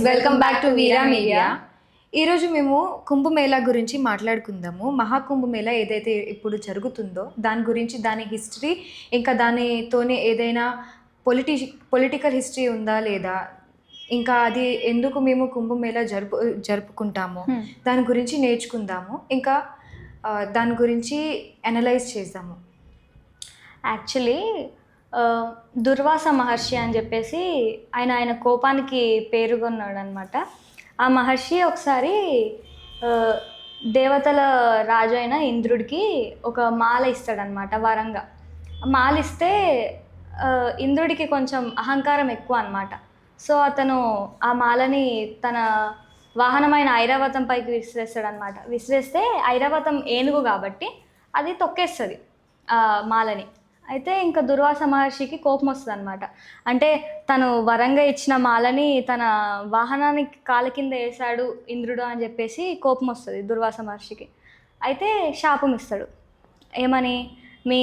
Welcome back to Veera media. ఈరోజు మేము కుంభమేళా గురించి మాట్లాడుకుందాము. మహాకుంభమేళా ఏదైతే ఇప్పుడు జరుగుతుందో దాని గురించి, దాని హిస్టరీ, ఇంకా దానితోనే ఏదైనా పొలిటికల్ హిస్టరీ ఉందా లేదా, ఇంకా అది ఎందుకు మేము కుంభమేళా జరుపుకుంటాము దాని గురించి నేర్చుకుందాము. ఇంకా దాని గురించి అనలైజ్ చేద్దాము. యాక్చువల్లీ దుర్వాస మహర్షి అని చెప్పేసి ఆయన కోపానికి పేరుగొన్నాడు అనమాట. ఆ మహర్షి ఒకసారి దేవతల రాజు అయిన ఇంద్రుడికి ఒక మాల ఇస్తాడనమాట వరంగా. మాల ఇస్తే ఇంద్రుడికి కొంచెం అహంకారం ఎక్కువ అనమాట. సో అతను ఆ మాలని తన వాహనమైన ఐరావతం పైకి విసిరేస్తాడనమాట. విసిరేస్తే ఐరావతం ఏనుగు కాబట్టి అది తొక్కేస్తుంది ఆ మాలని. అయితే ఇంకా దుర్వాస మహర్షికి కోపం వస్తుంది అనమాట. అంటే తను వరంగా ఇచ్చిన మాలని తన వాహనానికి కాళ్ళ కింద వేసాడు ఇంద్రుడు అని చెప్పేసి కోపం వస్తుంది దుర్వాస మహర్షికి. అయితే శాపం ఇస్తాడు. ఏమని, మీ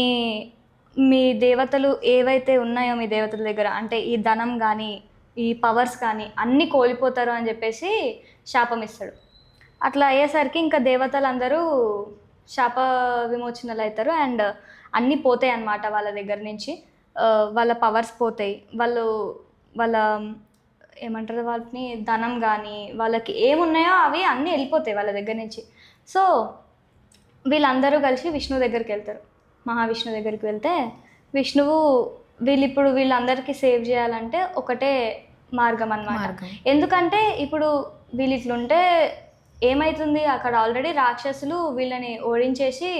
మీ దేవతలు ఏవైతే ఉన్నాయో మీ దేవతల దగ్గర, అంటే ఈ ధనం కానీ ఈ పవర్స్ కానీ అన్నీ కోల్పోతారు అని చెప్పేసి శాపం ఇస్తాడు. అట్లా అయ్యేసరికి ఇంకా దేవతలందరూ శాప విమోచనలు అవుతారు అండ్ అన్నీ పోతాయి అన్నమాట వాళ్ళ దగ్గర నుంచి. వాళ్ళ పవర్స్ పోతాయి, వాళ్ళ ఏమంటారు వాటిని, ధనం కానీ వాళ్ళకి ఏమున్నాయో అవి అన్నీ వెళ్ళిపోతాయి వాళ్ళ దగ్గర నుంచి. సో వీళ్ళందరూ కలిసి విష్ణువు దగ్గరికి వెళ్తారు. మహావిష్ణువు దగ్గరికి వెళ్తే విష్ణువు వీళ్ళిప్పుడు వీళ్ళందరికీ సేవ్ చేయాలంటే ఒకటే మార్గం అన్నమాట. ఎందుకంటే ఇప్పుడు వీళ్ళు ఇట్లుంటే ఏమవుతుంది, అక్కడ ఆల్రెడీ రాక్షసులు వీళ్ళని ఓడించేసి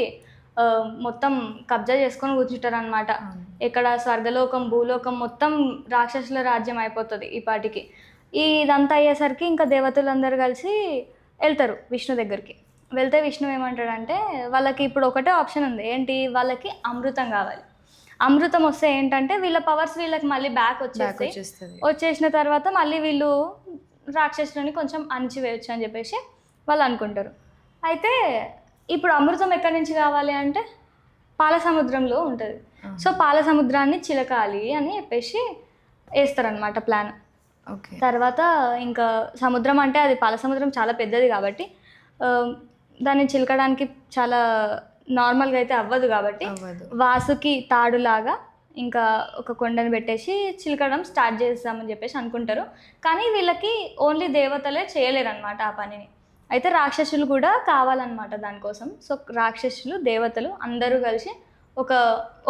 మొత్తం కబ్జా చేసుకొని కూర్చుంటారు అనమాట. ఇక్కడ స్వర్గలోకం భూలోకం మొత్తం రాక్షసుల రాజ్యం అయిపోతుంది ఈ పాటికి. ఇదంతా అయ్యేసరికి ఇంకా దేవతలందరూ కలిసి వెళ్తారు విష్ణు దగ్గరికి. వెళ్తే విష్ణు ఏమంటాడంటే వాళ్ళకి ఇప్పుడు ఒకటే ఆప్షన్ ఉంది. ఏంటి, వాళ్ళకి అమృతం కావాలి. అమృతం వస్తే ఏంటంటే వీళ్ళ పవర్స్ వీళ్ళకి మళ్ళీ బ్యాక్ వచ్చేసిన తర్వాత మళ్ళీ వీళ్ళు రాక్షసులని కొంచెం అణిచివేయచ్చు అని చెప్పేసి వాళ్ళు అనుకుంటారు. అయితే ఇప్పుడు అమృతం ఎక్కడి నుంచి కావాలి అంటే పాల సముద్రంలో ఉంటుంది. సో పాల సముద్రాన్ని చిలకాలి అని చెప్పేసి వేస్తారనమాట ప్లాన్. తర్వాత ఇంకా సముద్రం అంటే అది పాల సముద్రం చాలా పెద్దది కాబట్టి దాన్ని చిలకడానికి చాలా నార్మల్గా అయితే అవ్వదు కాబట్టి వాసుకి తాడులాగా ఇంకా ఒక కొండను పెట్టేసి చిలకడం స్టార్ట్ చేస్తామని చెప్పేసి అనుకుంటారు. కానీ వీళ్ళకి ఓన్లీ దేవతలే చేయలేరు అనమాట ఆ పనిని. అయితే రాక్షసులు కూడా కావాలన్నమాట దానికోసం. సో రాక్షసులు దేవతలు అందరూ కలిసి ఒక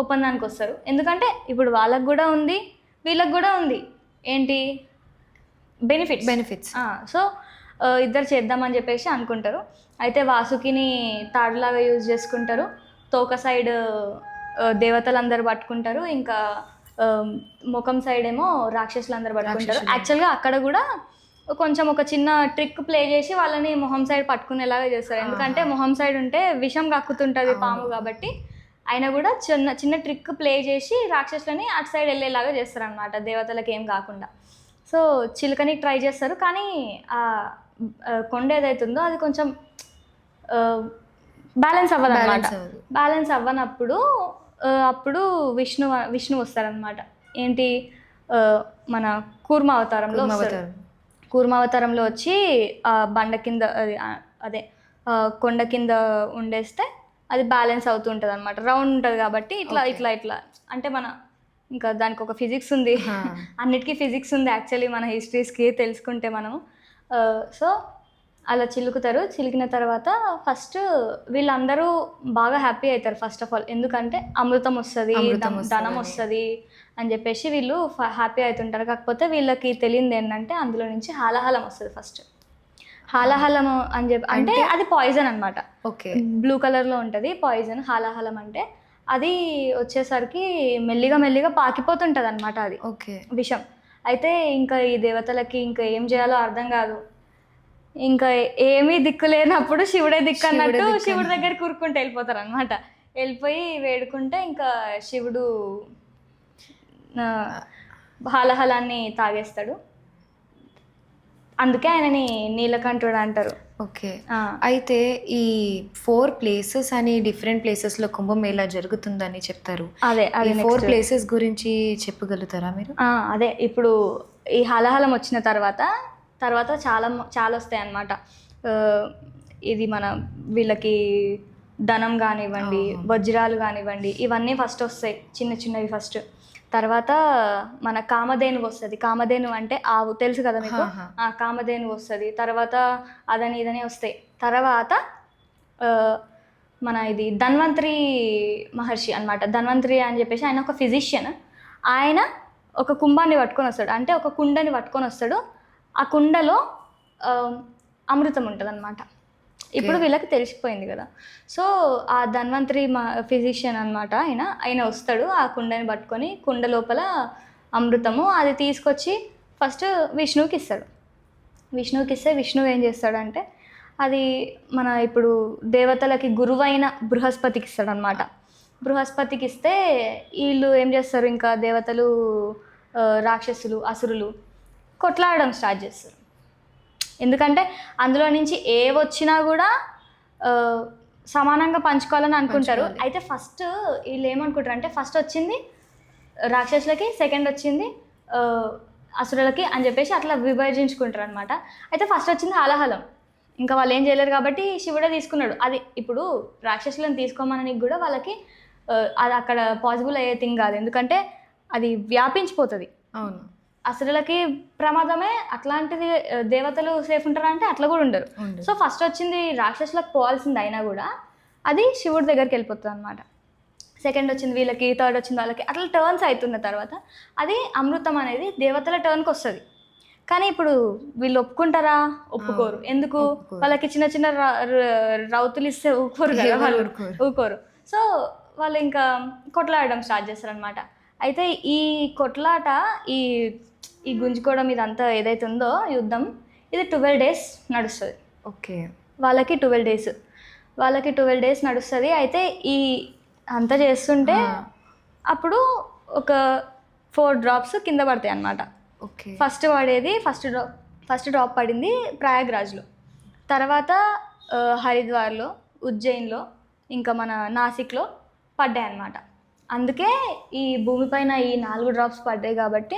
ఒప్పందానికి వస్తారు. ఎందుకంటే ఇప్పుడు వాళ్ళకు కూడా ఉంది, వీళ్ళకి కూడా ఉంది ఏంటి, బెనిఫిట్స్. సో ఇద్దరు చేద్దామని చెప్పేసి అనుకుంటారు. అయితే వాసుకిని తాడులాగా యూజ్ చేసుకుంటారు. తోక సైడ్ దేవతలందరూ పట్టుకుంటారు, ఇంకా ముఖం సైడ్ ఏమో రాక్షసులు అందరూ పట్టుకుంటారు. యాక్చువల్గా అక్కడ కూడా కొంచెం ఒక చిన్న ట్రిక్ ప్లే చేసి వాళ్ళని మొహం సైడ్ పట్టుకునేలాగా చేస్తారు. ఎందుకంటే మొహం సైడ్ ఉంటే విషం కక్కుతుంటుంది పాము కాబట్టి ఆయన కూడా చిన్న ట్రిక్ ప్లే చేసి రాక్షసులని అటు సైడ్ వెళ్ళేలాగా చేస్తారు అనమాట, దేవతలకు ఏం కాకుండా. సో చిలుకని ట్రై చేస్తారు. కానీ ఆ కొండ ఏదైతుందో అది కొంచెం బ్యాలెన్స్ అవ్వదన్నమాట. బ్యాలెన్స్ అవ్వనప్పుడు అప్పుడు విష్ణు వస్తారనమాట. ఏంటి, మన కూర్మావతారంలో వచ్చి ఆ బండ కింద అదే కొండ కింద ఉండేస్తే అది బ్యాలెన్స్ అవుతూ ఉంటుంది అనమాట. రౌండ్ ఉంటుంది కాబట్టి ఇట్లా అంటే మన ఇంకా దానికి ఒక ఫిజిక్స్ ఉంది, అన్నిటికీ ఫిజిక్స్ ఉంది యాక్చువల్లీ మన హిస్టరీస్కి తెలుసుకుంటే మనము. సో అలా చిలుకుతారు. చిలికిన తర్వాత ఫస్ట్ వీళ్ళందరూ బాగా హ్యాపీ అవుతారు ఫస్ట్ ఆఫ్ ఆల్. ఎందుకంటే అమృతం వస్తుంది, ధనం వస్తుంది అని చెప్పేసి వీళ్ళు హ్యాపీ అవుతుంటారు. కాకపోతే వీళ్ళకి తెలియదు ఏంటంటే అందులో నుంచి హాలాహలం వస్తుంది ఫస్ట్. హాలాహలం అని చెప్పి అంటే అది పాయిజన్ అనమాట. బ్లూ కలర్లో ఉంటుంది పాయిజన్. హాలాహలం అంటే అది వచ్చేసరికి మెల్లిగా పాకిపోతుంటుంది అనమాట అది విషం. అయితే ఇంకా ఈ దేవతలకి ఇంకా ఏం చేయాలో అర్థం కాదు. ఇంకా ఏమీ దిక్కు లేనప్పుడు శివుడే దిక్కు అన్నట్టు శివుడి దగ్గర కూరుకుంటూ వెళ్ళిపోతారు అనమాట. వెళ్ళిపోయి వేడుకుంటే ఇంకా శివుడు హాలహలాన్ని తాగేస్తాడు. అందుకే ఆయనని నీలకంఠుడు అంటారు. ఓకే, అయితే ఈ 4 ప్లేసెస్ అని డిఫరెంట్ ప్లేసెస్లో కుంభమేళా జరుగుతుందని చెప్తారు. అదే 4 ప్లేసెస్ గురించి చెప్పగలుగుతారా మీరు? అదే ఇప్పుడు ఈ హాలాహలం వచ్చిన తర్వాత తర్వాత చాలా చాలా వస్తాయి అన్నమాట. ఇది మన వీళ్ళకి ధనం కానివ్వండి, వజ్రాలు కానివ్వండి, ఇవన్నీ ఫస్ట్ వస్తాయి, చిన్న చిన్నవి ఫస్ట్. తర్వాత మన కామధేను వస్తుంది. కామధేను అంటే ఆవు, తెలుసు కదా మీకు. ఆ కామధేను వస్తుంది. తర్వాత అదని ఇదని వస్తాయి. తర్వాత మన ఇది ధన్వంతరి మహర్షి అన్నమాట. ధన్వంతరి అని చెప్పేసి ఆయన ఒక ఫిజిషియన్. ఆయన ఒక కుంభాన్ని పట్టుకొని వస్తాడు, అంటే ఒక కుండని పట్టుకొని వస్తాడు. ఆ కుండలో అమృతం ఉంటుంది అన్నమాట. ఇప్పుడు వీళ్ళకి తెలిసిపోయింది కదా. సో ఆ ధన్వంతరి ఫిజిషియన్ అనమాట, ఆయన వస్తాడు ఆ కుండని పట్టుకొని, కుండ లోపల అమృతము అది తీసుకొచ్చి ఫస్ట్ విష్ణువుకి ఇస్తాడు. విష్ణువుకి ఇస్తే విష్ణువు ఏం చేస్తాడంటే అది మన ఇప్పుడు దేవతలకి గురువైన బృహస్పతికి ఇస్తాడు అనమాట. బృహస్పతికి ఇస్తే వీళ్ళు ఏం చేస్తారు, ఇంకా దేవతలు రాక్షసులు అసురులు కొట్లాడడం స్టార్ట్ చేస్తారు. ఎందుకంటే అందులో నుంచి ఏ వచ్చినా కూడా సమానంగా పంచుకోవాలని అనుకుంటారు. అయితే ఫస్ట్ వీళ్ళు ఏమనుకుంటారు అంటే ఫస్ట్ వచ్చింది రాక్షసులకి, సెకండ్ వచ్చింది అసురులకి అని చెప్పేసి అట్లా విభజించుకుంటారు అనమాట. అయితే ఫస్ట్ వచ్చింది హాలాహలం. ఇంకా వాళ్ళు ఏం చేయలేరు కాబట్టి శివుడే తీసుకున్నాడు. అది ఇప్పుడు రాక్షసులను తీసుకోమనడానికి కూడా వాళ్ళకి అది అక్కడ పాసిబుల్ అయ్యే థింగ్ కాదు, ఎందుకంటే అది వ్యాపించిపోతుంది. అవును, అసురులకి ప్రమాదమే. అట్లాంటిది దేవతలు సేఫ్ ఉంటారంటే అట్లా కూడా ఉండరు. సో ఫస్ట్ వచ్చింది రాక్షసులకు పోవాల్సింది అయినా కూడా అది శివుడి దగ్గరికి వెళ్ళిపోతుంది అనమాట. సెకండ్ వచ్చింది వీళ్ళకి, థర్డ్ వచ్చింది వాళ్ళకి, అట్లా టర్న్స్ అవుతున్న తర్వాత అది అమృతం అనేది దేవతల టర్న్కి వస్తుంది. కానీ ఇప్పుడు వీళ్ళు ఒప్పుకుంటారా? ఒప్పుకోరు. ఎందుకు? వాళ్ళకి చిన్న చిన్న రౌతులు ఇస్తే ఊరుకోరు కదా, వాళ్ళు ఊరుకోరు. సో వాళ్ళు ఇంకా కొట్లాడడం స్టార్ట్ చేస్తారనమాట. అయితే ఈ కొట్లాట, ఈ గుంజుకోవడం ఇదంతా ఏదైతే ఉందో యుద్ధం, ఇది 12 days నడుస్తుంది. ఓకే, వాళ్ళకి 12 days నడుస్తుంది. అయితే ఈ అంతా చేస్తుంటే అప్పుడు ఒక 4 drops కింద పడతాయి అన్నమాట. ఓకే, ఫస్ట్ పడేది ఫస్ట్ డ్రాప్ పడింది ప్రయాగ్రాజ్లో, తర్వాత హరిద్వార్లో, ఉజ్జయిన్లో, ఇంకా మన నాసిక్లో పడ్డాయి అన్నమాట. అందుకే ఈ భూమిపైన ఈ 4 drops పడ్డాయి కాబట్టి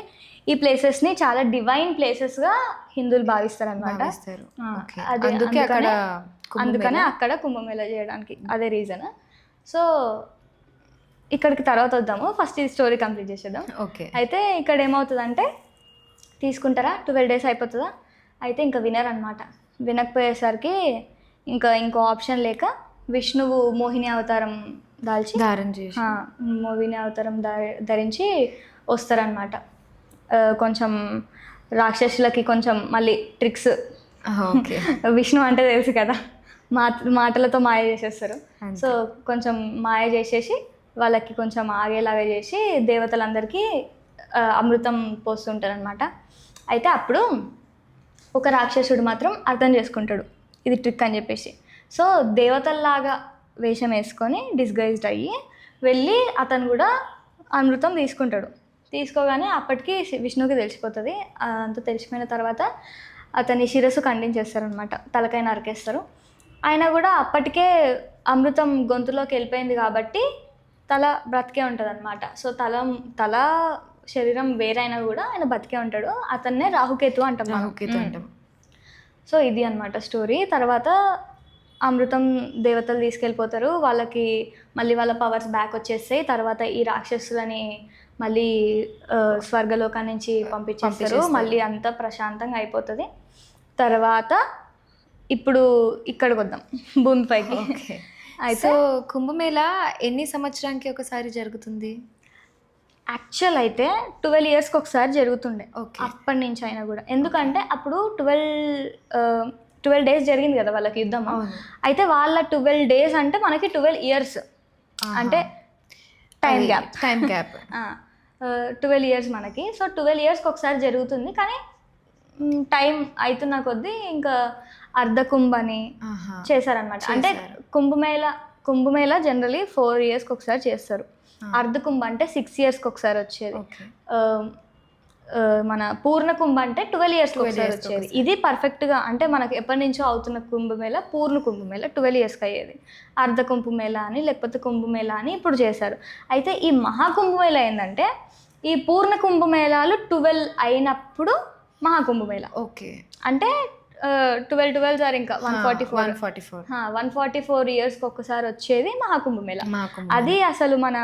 ఈ ప్లేసెస్ని చాలా డివైన్ ప్లేసెస్గా హిందువులు భావిస్తారనమాట. అందుకనే అక్కడ కుంభమేళా చేయడానికి అదే రీజన్. సో ఇక్కడికి తర్వాత వద్దాము, ఫస్ట్ ఈ స్టోరీ కంప్లీట్ చేసేద్దాం. ఓకే, అయితే ఇక్కడ ఏమవుతుందంటే తీసుకుంటారా 12 days అయిపోతుందా, అయితే ఇంకా వినరనమాట. వినకపోయేసరికి ఇంకో ఆప్షన్ లేక విష్ణువు మోహిని అవతారం మోహిని అవతారం ధరించి వస్తారనమాట. కొంచెం రాక్షసులకి కొంచెం మళ్ళీ ట్రిక్స్. విష్ణు అంటే తెలుసు కదా, మాటలతో మాయ చేసేస్తారు. సో కొంచెం మాయ చేసేసి వాళ్ళకి కొంచెం ఆగేలాగా చేసి దేవతలందరికీ అమృతం పోస్తుంటారనమాట. అయితే అప్పుడు ఒక రాక్షసుడు మాత్రం అర్థం చేసుకుంటాడు ఇది ట్రిక్ అని చెప్పేసి. సో దేవతల్లాగా వేషం వేసుకొని డిస్గైజ్డ్ అయ్యి వెళ్ళి అతను కూడా అమృతం తీసుకుంటాడు. తీసుకోగానే అప్పటికి విష్ణువుకి తెలిసిపోతుంది. అంత తెలిసిపోయిన తర్వాత అతని శిరస్సు ఖండించేస్తారనమాట, తలకాయ నరికేస్తారు. ఆయన కూడా అప్పటికే అమృతం గొంతులోకి వెళ్ళిపోయింది కాబట్టి తల బ్రతికే ఉంటుంది అనమాట. సో తల శరీరం వేరైనా కూడా ఆయన బతికే ఉంటాడు. అతన్నే రాహుకేతు అంటాం. సో ఇది అనమాట స్టోరీ. తర్వాత అమృతం దేవతలు తీసుకెళ్ళిపోతారు, వాళ్ళకి మళ్ళీ వాళ్ళ పవర్స్ బ్యాక్ వచ్చేస్తాయి. తర్వాత ఈ రాక్షసులని మళ్ళీ స్వర్గలోకా నుంచి పంపించేస్తారు. మళ్ళీ అంతా ప్రశాంతంగా అయిపోతుంది. తర్వాత ఇప్పుడు ఇక్కడికి వద్దాం, భూమిపైకి. అయితే కుంభమేళా ఎన్ని సంవత్సరానికి ఒకసారి జరుగుతుంది? యాక్చువల్ అయితే 12 yearsకి ఒకసారి జరుగుతుండే అప్పటి నుంచి అయినా కూడా. ఎందుకంటే అప్పుడు 12 days జరిగింది కదా వాళ్ళకి యుద్ధం. అయితే వాళ్ళ 12 days అంటే మనకి 12 years, అంటే టైం గ్యాప్ 12 years మనకి. సో 12 yearsకి ఒకసారి జరుగుతుంది. కానీ టైం అవుతున్న కొద్దీ ఇంకా అర్ధకుంభ అని చేశారనమాట. అంటే కుంభమేళా జనరలీ 4 yearsకి ఒకసారి చేస్తారు. అర్ధకుంభ అంటే 6 yearsకి ఒకసారి వచ్చేది. మన పూర్ణ కుంభ అంటే 12 yearsకి ఒకసారి వచ్చేది. ఇది పర్ఫెక్ట్గా అంటే మనకి ఎప్పటి నుంచో అవుతున్న కుంభమేళా పూర్ణ కుంభమేళా 12 yearsకి అయ్యేది. అర్ధ కుంభమేళా అని లేకపోతే కుంభమేళా అని ఇప్పుడు చేశారు. అయితే ఈ మహాకుంభమేళా ఏంటంటే ఈ పూర్ణ కుంభమేళాలు 12 అయినప్పుడు మహాకుంభమేళ. ఓకే. అంటే 12 సార్ ఇంకా 144 144 ఇయర్స్కి ఒక్కసారి వచ్చేది మహాకుంభమేళ. మహాకుంభమేళ. అది అసలు మన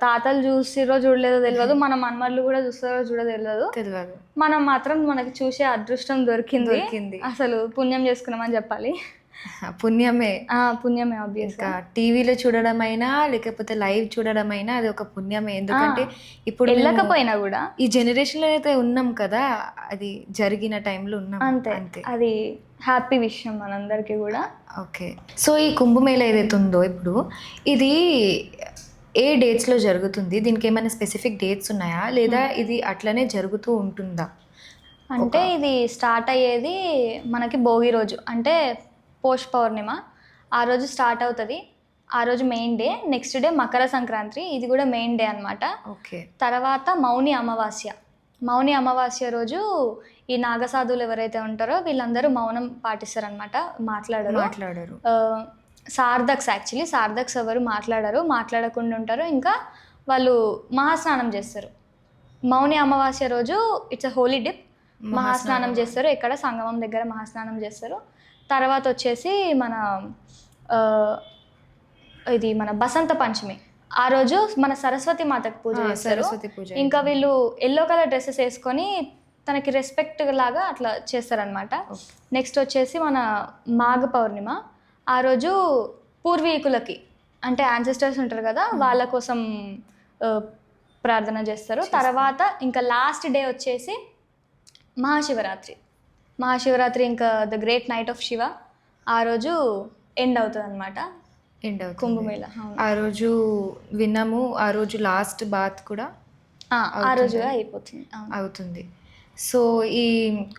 తాతలు చూసిరో చూడలేదో తెలియదు, మన మనమళ్ళు కూడా చూస్తారో చూడదో తెలియదు. మనం మాత్రం మనకి చూసే అదృష్టం దొరికింది. అసలు పుణ్యం చేసుకున్నామని చెప్పాలి. పుణ్యమే. పుణ్యమే ఆబ్వియస్. టీవీలో చూడడమైనా లేకపోతే లైవ్ చూడడమైనా అది ఒక పుణ్యమే. ఎందుకంటే ఇప్పుడు వెళ్ళకపోయినా కూడా ఈ జనరేషన్ లో అయితే ఉన్నాం కదా, అది జరిగిన టైంలో ఉన్నాం. అంతే, అది హ్యాపీ విషయం మనందరికీ కూడా. ఓకే. సో ఈ కుంభమేళ ఏదైతే ఉందో ఇప్పుడు ఇది ఏ డేట్స్లో జరుగుతుంది? దీనికి ఏమైనా స్పెసిఫిక్ డేట్స్ ఉన్నాయా, లేదా ఇది అట్లనే జరుగుతూ ఉంటుందా? అంటే ఇది స్టార్ట్ అయ్యేది మనకి భోగి రోజు, అంటే పోష్ పౌర్ణిమ ఆ రోజు స్టార్ట్ అవుతుంది. ఆ రోజు main day. Next day Makar Sankranti, ఇది కూడా మెయిన్ డే అనమాట. ఓకే. తర్వాత మౌని అమావాస్య రోజు ఈ నాగసాధువులు ఎవరైతే ఉంటారో వీళ్ళందరూ మౌనం పాటిస్తారనమాట, మాట్లాడరు. సార్థక్స్ ఎవరు మాట్లాడకుండా ఉంటారు. ఇంకా వాళ్ళు మహాస్నానం చేస్తారు. మౌని అమావాస్య రోజు ఇట్స్ అ హోలీ డిప్, మహాస్నానం చేస్తారు. ఎక్కడ సంగమం దగ్గర మహాస్నానం చేస్తారు. తర్వాత వచ్చేసి మన బసంత పంచమి, ఆ రోజు మన సరస్వతి మాతకు పూజ చేస్తారు. ఇంకా వీళ్ళు ఎల్లో కలర్ డ్రెస్సెస్ వేసుకొని తనకి రెస్పెక్ట్ లాగా అట్లా చేస్తారనమాట. నెక్స్ట్ వచ్చేసి మన మాఘ పౌర్ణిమ, ఆ రోజు పూర్వీకులకి అంటే యాన్సెస్టర్స్ ఉంటారు కదా, వాళ్ళ కోసం ప్రార్థన చేస్తారు. తర్వాత ఇంకా లాస్ట్ డే వచ్చేసి మహాశివరాత్రి ఇంకా the great knight of Shiva, ఆ రోజు ఎండ్ అవుతుంది అనమాట. కుంభమేళ ఆ రోజు విన్నాము. ఆ రోజు లాస్ట్ బాత్ కూడా ఆ రోజు అవుతుంది. సో ఈ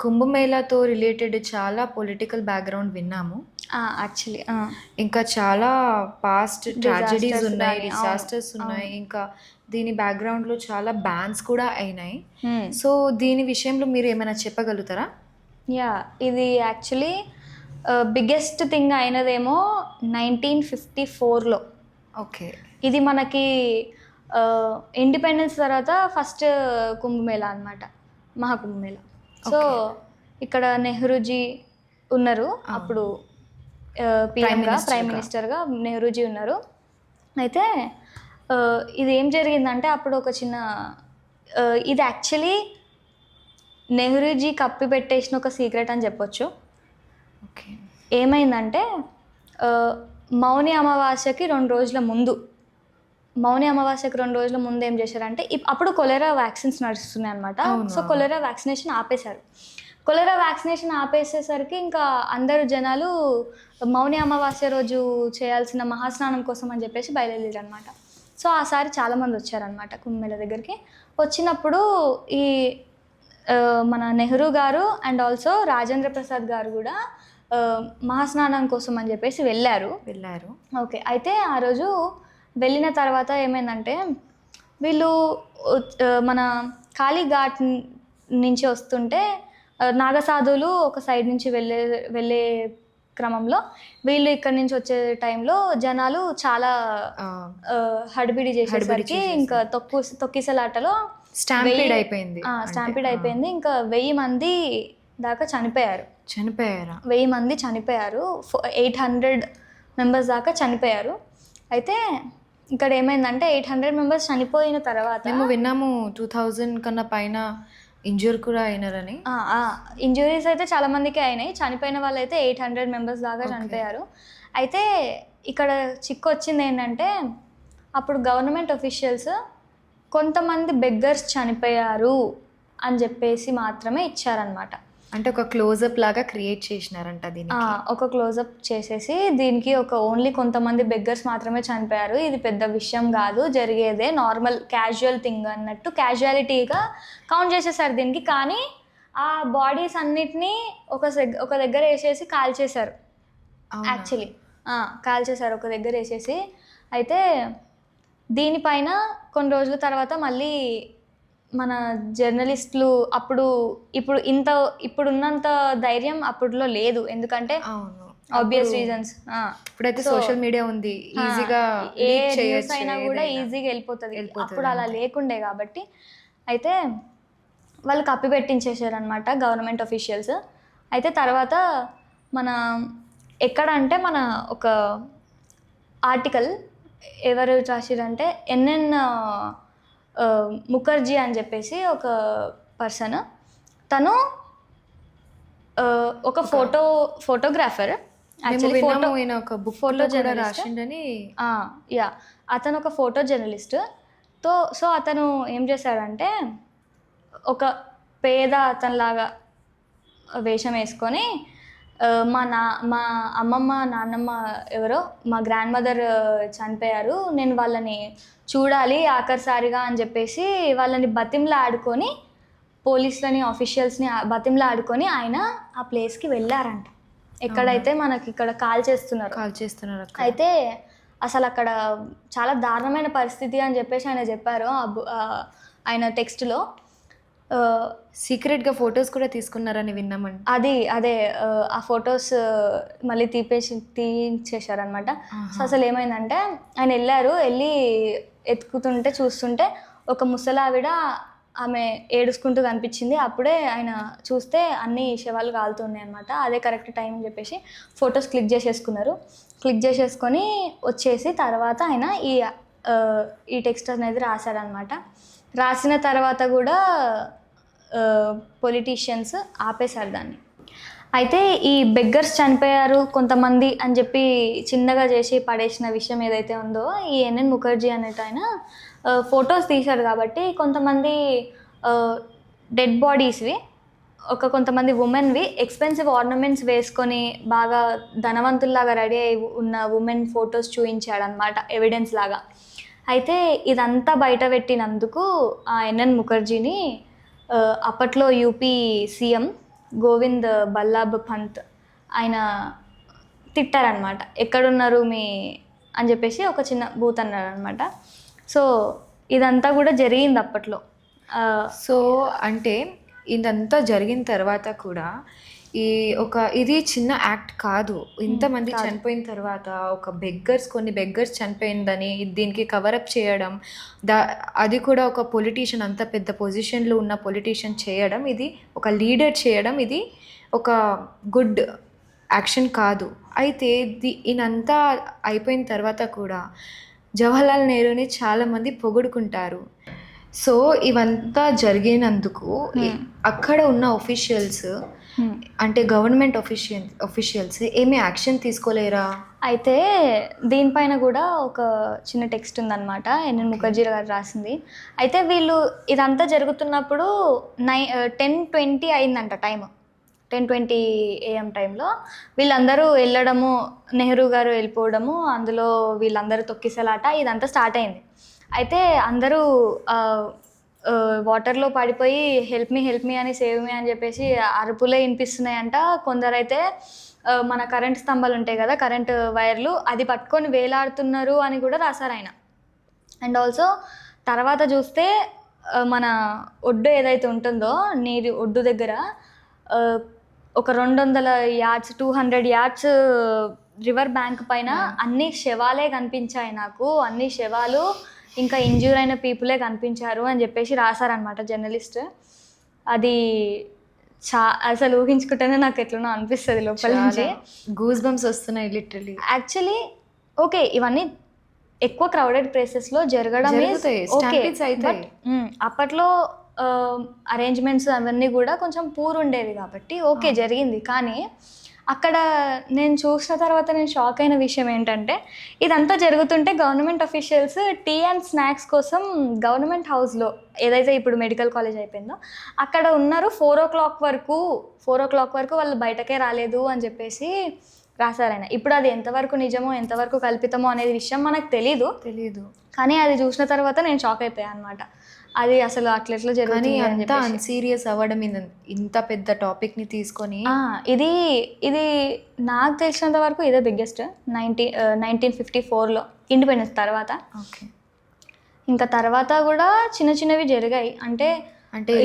కుంభమేళతో రిలేటెడ్ చాలా పొలిటికల్ బ్యాక్గ్రౌండ్ విన్నాము యాక్చువల్లీ. ఇంకా చాలా పాస్ట్ ట్రాజెడీస్ ఉన్నాయి, డిజాస్టర్స్ ఉన్నాయి. ఇంకా దీని బ్యాక్గ్రౌండ్లో చాలా బ్యాన్స్ కూడా అయినాయి. సో దీని విషయంలో మీరు ఏమైనా చెప్పగలుగుతారా? ఇది యాక్చువల్లీ బిగ్గెస్ట్ థింగ్ అయినదేమో 1954లో. ఓకే. ఇది మనకి ఇండిపెండెన్స్ తర్వాత ఫస్ట్ కుంభమేళ అనమాట, మహాకుంభమేళ. సో ఇక్కడ నెహ్రూజీ ఉన్నారు అప్పుడు, ప్రైమ్ మినిస్టర్గా నెహ్రూజీ ఉన్నారు. అయితే ఇది ఏం జరిగిందంటే అప్పుడు ఒక చిన్న ఇది యాక్చువల్లీ నెహ్రూజీ కప్పి పెట్టేసిన ఒక సీక్రెట్ అని చెప్పొచ్చు. ఓకే. ఏమైందంటే మౌని అమావాస్యకి 2 రోజుల ముందు ఏం చేశారంటే, అప్పుడు కొలెరా వ్యాక్సిన్స్ నడుస్తున్నాయి అనమాట. సో కొలెరా వ్యాక్సినేషన్ ఆపేసేసరికి ఇంకా అందరు జనాలు మౌని అమావాస్య రోజు చేయాల్సిన మహాస్నానం కోసం అని చెప్పేసి బయలుదేరారు అనమాట. సో ఆసారి చాలామంది వచ్చారనమాట కుంభమేళ దగ్గరికి. వచ్చినప్పుడు ఈ మన నెహ్రూ గారు అండ్ ఆల్సో రాజేంద్ర ప్రసాద్ గారు కూడా మహాస్నానం కోసం అని చెప్పేసి వెళ్ళారు. ఓకే. అయితే ఆ రోజు వెళ్ళిన తర్వాత ఏమైందంటే, వీళ్ళు మన కాళీఘాట్ నుంచి వస్తుంటే నాగసాధువులు ఒక సైడ్ నుంచి వెళ్ళే క్రమంలో వీళ్ళు ఇక్కడ నుంచి వచ్చే టైంలో జనాలు చాలా హడిబిడి చేసేసరికి ఇంకా తొక్కిసలాటలో స్టాంపీడ్ అయిపోయింది. ఇంకా 1000 మంది దాకా చనిపోయారు. 1000 మంది చనిపోయారు. 800 మెంబర్స్ దాకా చనిపోయారు. అయితే ఇక్కడ ఏమైందంటే 800 మెంబర్స్ చనిపోయిన తర్వాత మేము విన్నాము 2000 కన్నా పైన ఇంజూర్ కూడా అయినారని. ఇంజురీస్ అయితే చాలా మందికి అయినాయి. చనిపోయిన వాళ్ళు అయితే 800 మెంబర్స్ దాకా చనిపోయారు. అయితే ఇక్కడ చిక్కు వచ్చింది ఏంటంటే, అప్పుడు గవర్నమెంట్ ఆఫీషియల్స్ కొంతమంది బెగ్గర్స్ చనిపోయారు అని చెప్పేసి మాత్రమే ఇచ్చారనమాట. అంటే ఒక క్లోజప్ లాగా క్రియేట్ చేసినారంట దీనికి. ఒక క్లోజప్ చేసేసి దీనికి ఓన్లీ కొంతమంది బెగ్గర్స్ మాత్రమే చనిపోయారు, ఇది పెద్ద విషయం కాదు, జరిగేదే నార్మల్ క్యాజువల్ థింగ్ అన్నట్టు క్యాజువాలిటీగా కౌంట్ చేసేసారు దీనికి. కానీ ఆ బాడీస్ అన్నిటినీ ఒక దగ్గర వేసేసి కాల్చేశారు. యాక్చువల్లీ కాల్చేశారు ఒక దగ్గర వేసేసి. అయితే దీనిపైన కొన్ని రోజుల తర్వాత మళ్ళీ మన జర్నలిస్టులు ఇప్పుడున్నంత ధైర్యం అప్పట్లో లేదు. ఎందుకంటే ఆబ్వియస్ రీజన్స్. ఇప్పుడైతే సోషల్ మీడియా ఉంది, ఈజీగా ఏ న్యూస్ అయినా కూడా ఈజీగా వెళ్ళిపోతుంది. అప్పుడు అలా లేకుండే కాబట్టి. అయితే వాళ్ళు కప్పి పెట్టించేసారు అనమాట గవర్నమెంట్ అఫీషియల్స్. అయితే తర్వాత మన ఎక్కడ అంటే మన ఒక ఆర్టికల్ ఎవరు రాసిరంటే ఎన్ఎన్ ముఖర్జీ అని చెప్పేసి ఒక పర్సన్. తను ఒక ఫోటోగ్రాఫర్, యాక్చువల్లీ ఒక బుక్ ఫోటో రాసిండని. యా, అతను ఒక ఫోటో జర్నలిస్ట్. సో అతను ఏం చేశాడంటే ఒక పేద అతనిలాగా వేషం వేసుకొని మా అమ్మమ్మ నాన్నమ్మ ఎవరో మా గ్రాండ్ మదర్ చనిపోయారు, నేను వాళ్ళని చూడాలి ఆఖరిసారిగా అని చెప్పేసి వాళ్ళని బతిమ్లా ఆడుకొని, పోలీసులని ఆఫీషియల్స్ని బతిమ్లా ఆడుకొని ఆయన ఆ ప్లేస్కి వెళ్ళారంట, ఎక్కడైతే మనకి ఇక్కడ కాల్ చేస్తున్నారు. అయితే అసలు అక్కడ చాలా దారుణమైన పరిస్థితి అని చెప్పేసి ఆయన చెప్పారు ఆయన టెక్స్ట్లో. సీక్రెట్గా ఫొటోస్ కూడా తీసుకున్నారని విన్నామండి. అదే ఆ ఫొటోస్ మళ్ళీ తీయించేశారనమాట. సో అసలు ఏమైందంటే ఆయన వెళ్ళి ఎత్తుకుతుంటే చూస్తుంటే ఒక ముసలావిడ ఆమె ఏడుచుకుంటూ కనిపించింది. అప్పుడే ఆయన చూస్తే అన్ని శవాలు కాలుతున్నాయి అనమాట. అదే కరెక్ట్ టైం అని చెప్పేసి ఫొటోస్ క్లిక్ చేసేసుకొని వచ్చేసి తర్వాత ఆయన ఈ టెక్స్ట్ అనేది రాశాడనమాట. రాసిన తర్వాత కూడా పొలిటీషియన్స్ ఆపేశారు దాన్ని. అయితే ఈ బెగ్గర్స్ చనిపోయారు కొంతమంది అని చెప్పి చిన్నగా చేసి పడేసిన విషయం ఏదైతే ఉందో, ఈ ఎన్ఎన్ ముఖర్జీ అనేట ఆయన ఫొటోస్ తీశాడు కాబట్టి కొంతమంది డెడ్ బాడీస్వి, కొంతమంది ఉమెన్వి ఎక్స్పెన్సివ్ ఆర్నమెంట్స్ వేసుకొని బాగా ధనవంతుల్లాగా రెడీ అయి ఉన్న ఉమెన్ ఫొటోస్ చూపించాడనమాట ఎవిడెన్స్ లాగా. అయితే ఇదంతా బయట పెట్టినందుకు ఆ ఎన్ఎన్ ముఖర్జీని అప్పట్లో యూపీ సీఎం గోవింద్ బల్లాభ్ పంత్ ఆయన తిట్టారనమాట, ఎక్కడున్నారు మీ అని చెప్పేసి ఒక చిన్న బూత్ అన్నారనమాట. సో ఇదంతా కూడా జరిగింది అప్పట్లో. సో అంటే ఇదంతా జరిగిన తర్వాత కూడా ఇది చిన్న యాక్ట్ కాదు. ఇంతమంది చనిపోయిన తర్వాత కొన్ని బెగ్గర్స్ చనిపోయిందని దీనికి కవరప్ చేయడం, అది కూడా ఒక పొలిటీషియన్, అంత పెద్ద పొజిషన్లో ఉన్న పొలిటీషియన్ చేయడం, ఇది ఒక లీడర్ చేయడం, ఇది ఒక గుడ్ యాక్షన్ కాదు. అయితే ఇదంతా అయిపోయిన తర్వాత కూడా జవహర్లాల్ నెహ్రూని చాలామంది పొగుడుకుంటారు. సో ఇవంతా జరిగినందుకు అక్కడ ఉన్న ఒఫీషియల్స్ అంటే గవర్నమెంట్ ఒఫీషియల్స్ ఏమీ యాక్షన్ తీసుకోలేరా? అయితే దీనిపైన కూడా ఒక చిన్న టెక్స్ట్ ఉందన్నమాట, ఎన్ఎన్ ముఖర్జీ గారు రాసింది. అయితే వీళ్ళు ఇదంతా జరుగుతున్నప్పుడు 10:20 అయిందంట టైం, 10:20 AM టైంలో వీళ్ళందరూ వెళ్ళడము, నెహ్రూ గారు వెళ్ళిపోవడము, అందులో వీళ్ళందరూ తొక్కిసలాట ఇదంతా స్టార్ట్ అయింది. అయితే అందరూ వాటర్లో పడిపోయి హెల్ప్ మీ అని సేవ్ మీ అని చెప్పేసి అరుపులే వినిపిస్తున్నాయంట. కొందరైతే మన కరెంట్ స్తంభాలు ఉంటాయి కదా, కరెంట్ వైర్లు, అది పట్టుకొని వేలాడుతున్నారు అని కూడా రాశారు ఆయన. అండ్ ఆల్సో తర్వాత చూస్తే మన ఒడ్డు ఏదైతే ఉంటుందో నీరు ఒడ్డు దగ్గర ఒక 200 yards 200 yards రివర్ బ్యాంక్ పైన అన్ని శవాలే కనిపించాయి నాకు, అన్ని శవాలు ఇంకా ఇంజ్యూర్ అయిన పీపులే కనిపించారు అని చెప్పేసి రాశారనమాట జర్నలిస్ట్. అది అసలు ఊహించుకుంటేనే నాకు ఎట్లనో అనిపిస్తుంది లోపల నుంచి, గూస్ బంప్స్ వస్తున్నాయి లిటరలీ. యాక్చువల్లీ ఓకే, ఇవన్నీ ఎక్కువ క్రౌడెడ్ ప్లేసెస్లో జరగడం బట్ అప్పట్లో అరేంజ్మెంట్స్ అవన్నీ కూడా కొంచెం పూర్ ఉండేవి కాబట్టి ఓకే జరిగింది. కానీ అక్కడ నేను చూసిన తర్వాత నేను షాక్ అయిన విషయం ఏంటంటే, ఇదంతా జరుగుతుంటే government officials tea and snacks కోసం గవర్నమెంట్ హౌస్లో ఏదైతే ఇప్పుడు మెడికల్ కాలేజ్ అయిపోయిందో అక్కడ ఉన్నారు. 4 o'clock వరకు వాళ్ళు బయటకే రాలేదు అని చెప్పేసి రాశారాయన. ఇప్పుడు అది ఎంతవరకు నిజమో ఎంతవరకు కల్పితమో అనేది విషయం మనకు తెలీదు, కానీ అది చూసిన తర్వాత నేను షాక్ అయిపోయాను అనమాట. అది అసలు అట్లెట్లా జరుగుతుంది అంత అన్సీరియస్ అవ్వడం, ఇంత పెద్ద టాపిక్ని తీసుకొని. ఇది నాకు తెలిసినంత వరకు ఇదే బిగ్గెస్ట్. 1954లో ఇండిపెండెన్స్ తర్వాత. ఓకే, ఇంకా తర్వాత కూడా చిన్నవి జరిగాయి. అంటే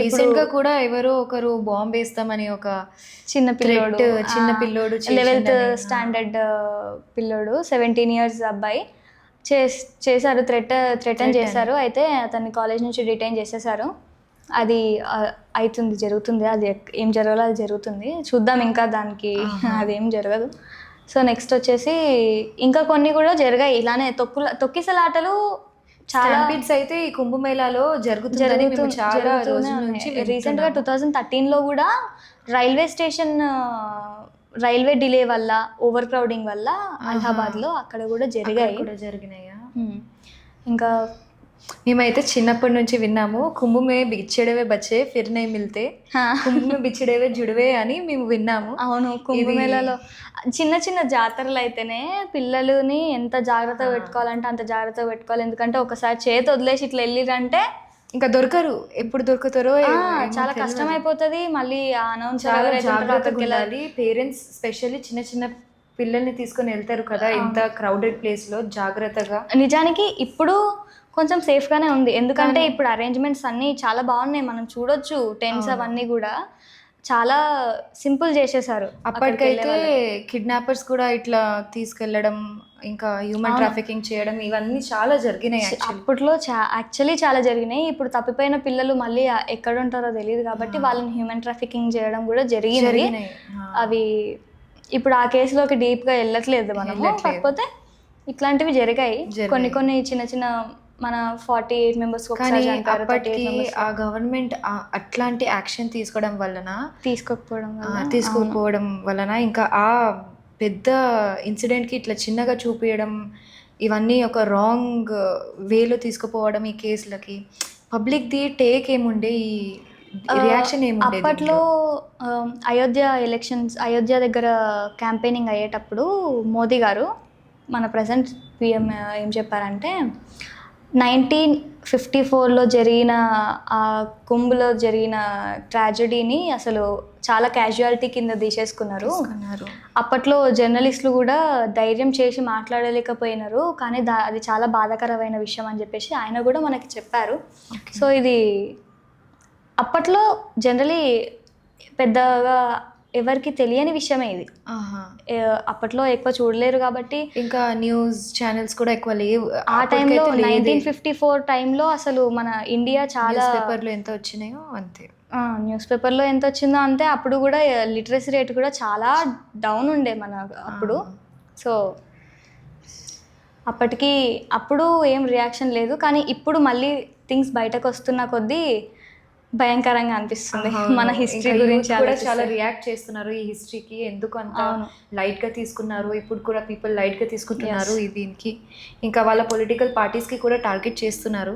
రీసెంట్ గా కూడా ఎవరో ఒకరు బాంబు వేస్తామని ఒక చిన్న పిల్లోడు 11th స్టాండర్డ్ పిల్లోడు 17 years అబ్బాయి చేశారు, థ్రెటన్ చేశారు. అయితే అతన్ని కాలేజ్ నుంచి డిటైన్ చేసేసారు. అది అవుతుంది, జరుగుతుంది. అది ఏం జరగాలో అది జరుగుతుంది. చూద్దాం, ఇంకా దానికి అదేం జరగదు. సో నెక్స్ట్ వచ్చేసి ఇంకా కొన్ని కూడా జరిగాయి ఇలానే తొక్కిసలాటలు చాలా బిట్స్ అయితే ఈ కుంభమేళాలో జరుగుతుందని మేము చాలా రోజుల నుంచి రీసెంట్గా 2013లో కూడా రైల్వే స్టేషన్ రైల్వే డిలే వల్ల, ఓవర్ క్రౌడింగ్ వల్ల అలహాబాద్లో అక్కడ కూడా జరిగినాయా. ఇంకా మేమైతే చిన్నప్పటి నుంచి విన్నాము, కుంభమే బిచ్చడవే బచ్చే ఫిర్ నహీ మిల్తే, కుంభమే బిచ్చడవే జుడవే అని మేము విన్నాము. అవును, కుంభమేళాలో చిన్న చిన్న జాతరలు అయితేనే పిల్లలని ఎంత జాగ్రత్త పెట్టుకోవాలంటే అంత జాగ్రత్త పెట్టుకోవాలి. ఎందుకంటే ఒకసారి చేతి వదిలేసి ఇట్లా వెళ్ళిరంటే ఇంకా దొరకరు, ఎప్పుడు దొరుకుతారో చాలా కష్టం అయిపోతుంది. మళ్ళీ జాగ్రత్తగా ఉండాలి. పేరెంట్స్ స్పెషల్లీ చిన్న చిన్న పిల్లల్ని తీసుకొని వెళ్తారు కదా ఇంత క్రౌడెడ్ ప్లేస్ లో, జాగ్రత్తగా. నిజానికి ఇప్పుడు కొంచెం సేఫ్గానే ఉంది, ఎందుకంటే ఇప్పుడు అరేంజ్మెంట్స్ అన్నీ చాలా బాగున్నాయి. మనం చూడొచ్చు, టెంట్స్ అవన్నీ కూడా చాలా సింపుల్ చేసేసారు. అప్పటికైతే కిడ్నాపర్స్ కూడా ఇట్లా తీసుకెళ్లడం, ఇంకా హ్యూమన్ ట్రాఫికింగ్ చేయడం, ఇవన్నీ చాలా జరిగినాయి. అప్పట్లో యాక్చువల్లీ చాలా జరిగినాయి. ఇప్పుడు తప్పిపోయిన పిల్లలు మళ్ళీ ఎక్కడ ఉంటారో తెలియదు కాబట్టి వాళ్ళని హ్యూమన్ ట్రాఫికింగ్ చేయడం కూడా జరిగింది. అవి ఇప్పుడు ఆ కేసులోకి డీప్గా వెళ్ళట్లేదు మనము, కాకపోతే ఇట్లాంటివి జరిగాయి. కొన్ని చిన్న చిన్న మన 48 మెంబర్స్ అప్పటికి ఆ గవర్నమెంట్ అట్లాంటి యాక్షన్ తీసుకోకపోవడం వలన ఇంకా ఆ పెద్ద ఇన్సిడెంట్కి ఇట్లా చిన్నగా చూపించడం, ఇవన్నీ ఒక రాంగ్ వేలో తీసుకుపోవడం ఈ కేసులకి, పబ్లిక్ది టేక్ ఏముండే, ఈ రియాక్షన్ ఏముండే? అప్పట్లో అయోధ్య దగ్గర క్యాంపెయినింగ్ అయ్యేటప్పుడు మోదీ గారు, మన ప్రజెంట్ పిఎం, ఏం చెప్పారంటే 1954లో జరిగిన ఆ కుంభలో జరిగిన ట్రాజడీని అసలు చాలా క్యాజువాలిటీ కింద తీసేసుకున్నారు. అప్పట్లో జర్నలిస్టులు కూడా ధైర్యం చేసి మాట్లాడలేకపోయినారు, కానీ అది చాలా బాధాకరమైన విషయం అని చెప్పేసి ఆయన కూడా మనకి చెప్పారు. సో ఇది అప్పట్లో జనరలీ పెద్దగా ఎవరికి తెలియని విషయమే ఇది. అప్పట్లో ఎక్కువ చూడలేరు కాబట్టి, ఇంకా న్యూస్ ఛానల్స్ కూడా ఎక్కువ లేవు ఆ టైంలో. 1954 టైంలో అసలు మన ఇండియా చాలా పేపర్లో ఎంత వచ్చినాయో అంతే, న్యూస్ పేపర్లో ఎంత వచ్చిందో అంతే. అప్పుడు కూడా లిటరసీ రేట్ కూడా చాలా డౌన్ ఉండే మన అప్పుడు. సో అప్పుడు ఏం రియాక్షన్ లేదు, కానీ ఇప్పుడు మళ్ళీ థింగ్స్ బయటకు వస్తున్న కొద్దీ భయంకరంగా అనిపిస్తుంది. మన హిస్టరీ గురించి కూడా చాలా రియాక్ట్ చేస్తున్నారు ఈ హిస్టరీకి, ఎందుకు అంత లైట్ గా తీసుకున్నారు. ఇప్పుడు కూడా పీపుల్ లైట్ గా తీసుకుంటున్నారు దీనికి. ఇంకా వాళ్ళ పొలిటికల్ పార్టీస్ కి కూడా టార్గెట్ చేస్తున్నారు.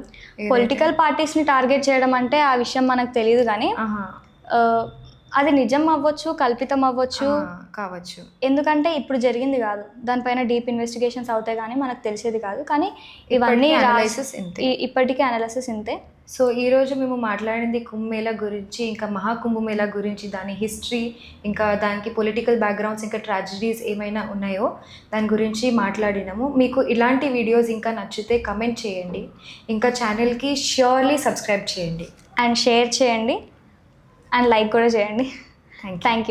పొలిటికల్ పార్టీస్ ని టార్గెట్ చేయడం అంటే ఆ విషయం మనకు తెలియదు, కానీ అది నిజం అవ్వచ్చు, కల్పితం కావచ్చు. ఎందుకంటే ఇప్పుడు జరిగింది కాదు, దానిపైన డీప్ ఇన్వెస్టిగేషన్స్ అవుతాయి కానీ మనకు తెలిసేది కాదు. కానీ ఇవన్నీ ఇప్పటికీ అనాలిసిస్ ఇంతే. సో ఈరోజు మేము మాట్లాడింది కుంభమేళా గురించి, ఇంకా మహాకుంభమేళా గురించి, దాని హిస్టరీ, ఇంకా దానికి పొలిటికల్ బ్యాక్గ్రౌండ్స్, ఇంకా ట్రాజడీస్ ఏమైనా ఉన్నాయో దాని గురించి మాట్లాడినాము. మీకు ఇలాంటి వీడియోస్ ఇంకా నచ్చితే కమెంట్ చేయండి, ఇంకా ఛానల్కి ష్యూర్లీ సబ్స్క్రైబ్ చేయండి అండ్ షేర్ చేయండి అండ్ లైక్ కూడా చేయండి. Thank you.